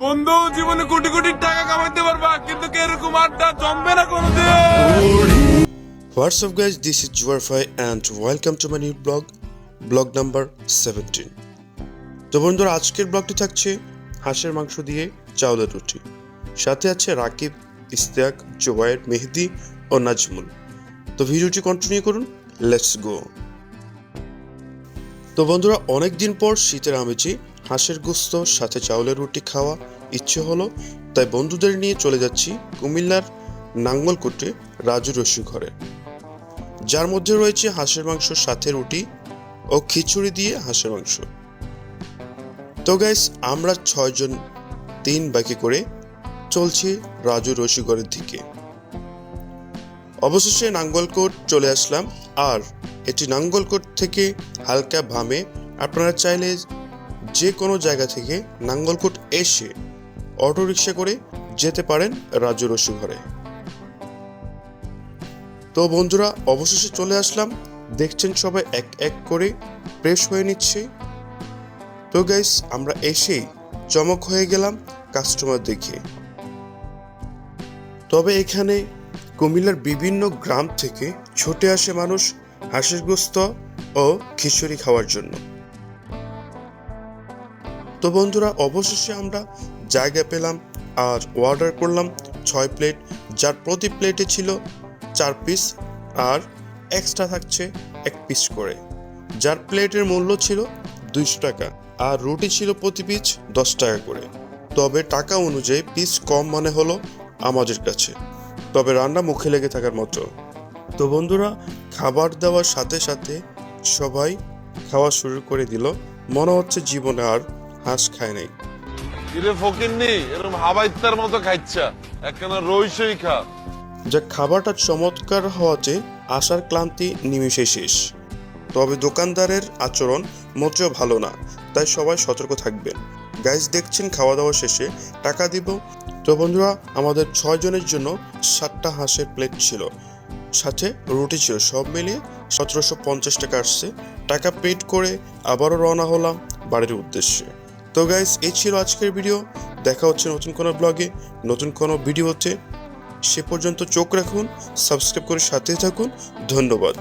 বন্ধু জীবনে কোটি কোটি টাকা কামাইতে পারবা, কিন্তু এরকম আড্ডা জমবে না কোনোদিন। What's up guys, this is Juarfai and welcome to my new blog number 17. তো বন্ধুরা, আজকের ব্লগটি থাকছে হাঁসের মাংস দিয়ে চাউলের রুটি, সাথে আছে রাকিব, ইস্তেক, জোবায়ের, মেহেদি ও নাজমুল। তো ভিডিওটি কন্টিনিউ করুন, লেটস গো। তো বন্ধুরা, অনেকদিন পর শীতের আমেজে হাঁসের গোস্ত সাথে চাউলের রুটি খাওয়া ইচ্ছে হলো, তাই বন্ধুদের নিয়ে চলে যাচ্ছি কুমিল্লার নাঙ্গলকোটে রাজু রসু ঘরে, যার মধ্যে রয়েছে হাঁসের মাংস সাথে রুটি ও খিচুড়ি দিয়ে হাঁসের মাংস। তো গাইস, আমরা 6 জন 3 বাইকে করে চলছি রাজু রসিঘরের দিকে। অবশেষে নাঙ্গলকোট চলে আসলাম, আর এটি নাঙ্গলকোট থেকে হালকা বামে। আপনারা চাইলে যে কোনো জায়গা থেকে নাঙ্গলকোট এসে অটোরিকশা করে যেতে পারেন রাজু রসিঘরে। তো বন্ধুরা, অবশেষে চলে আসলাম। দেখছেন সবাই এক এক করে ফ্রেশ হয়ে নিচ্ছে। তো গাইস, আমরা এসেই চমক হয়ে গেলাম কাস্টমার দেখে। তবে এখানে কুমিল্লার বিভিন্ন গ্রাম থেকে ছুটে আসে মানুষ হাঁসের গোস্ত ও খিচুড়ি খাওয়ার জন্য। তো বন্ধুরা, অবশেষে আমরা জায়গা পেলাম আর অর্ডার করলাম 6 প্লেট, যার প্রতি প্লেটে ছিল 4 পিস আর এক্সট্রা থাকছে 1 পিস করে, যার প্লেটের মূল্য ছিল 200 টাকা আর রুটি ছিল প্রতি পিস 10 টাকা করে। তবে টাকা অনুযায়ী পিস কম মনে হলো আমাদের কাছে, তবে রান্না মুখে লেগে থাকার মতো। তো বন্ধুরা, খাবার দেওয়ার সাথে সাথে সবাই খাওয়া শুরু করে দিল, মনে হচ্ছে জীবনে আর হাঁস খায় নাই। কিরে ফকিন্নি, এরকম হাবাইত্তার মতো খাইছা, একখানা রইসই খা। যা খাবারটা চমৎকার হওয়াতে আসার ক্লান্তি নিমিষে শেষ। তবে দোকানদারের আচরণ মোটেও ভালো না, তাই সবাই সতর্ক থাকবেন। গাইস, দেখছেন খাওয়া দাওয়া শেষে টাকা দিব। তো বন্ধুরা, আমাদের 6 জনের জন্য 7টা হাঁসের প্লেট ছিল, সাথে রুটি ছিল, সব মিলিয়ে 1750 টাকা আসছে। টাকা পেড করে আবারও রওনা হলাম বাড়ির উদ্দেশ্যে। তো গাইস, এই ছিল আজকের ভিডিও। দেখা হচ্ছে নতুন কোনো ব্লগে, নতুন কোনো ভিডিওতে। সে পর্যন্ত চোখ রাখুন, সাবস্ক্রাইব করে সাথে থাকুন। ধন্যবাদ।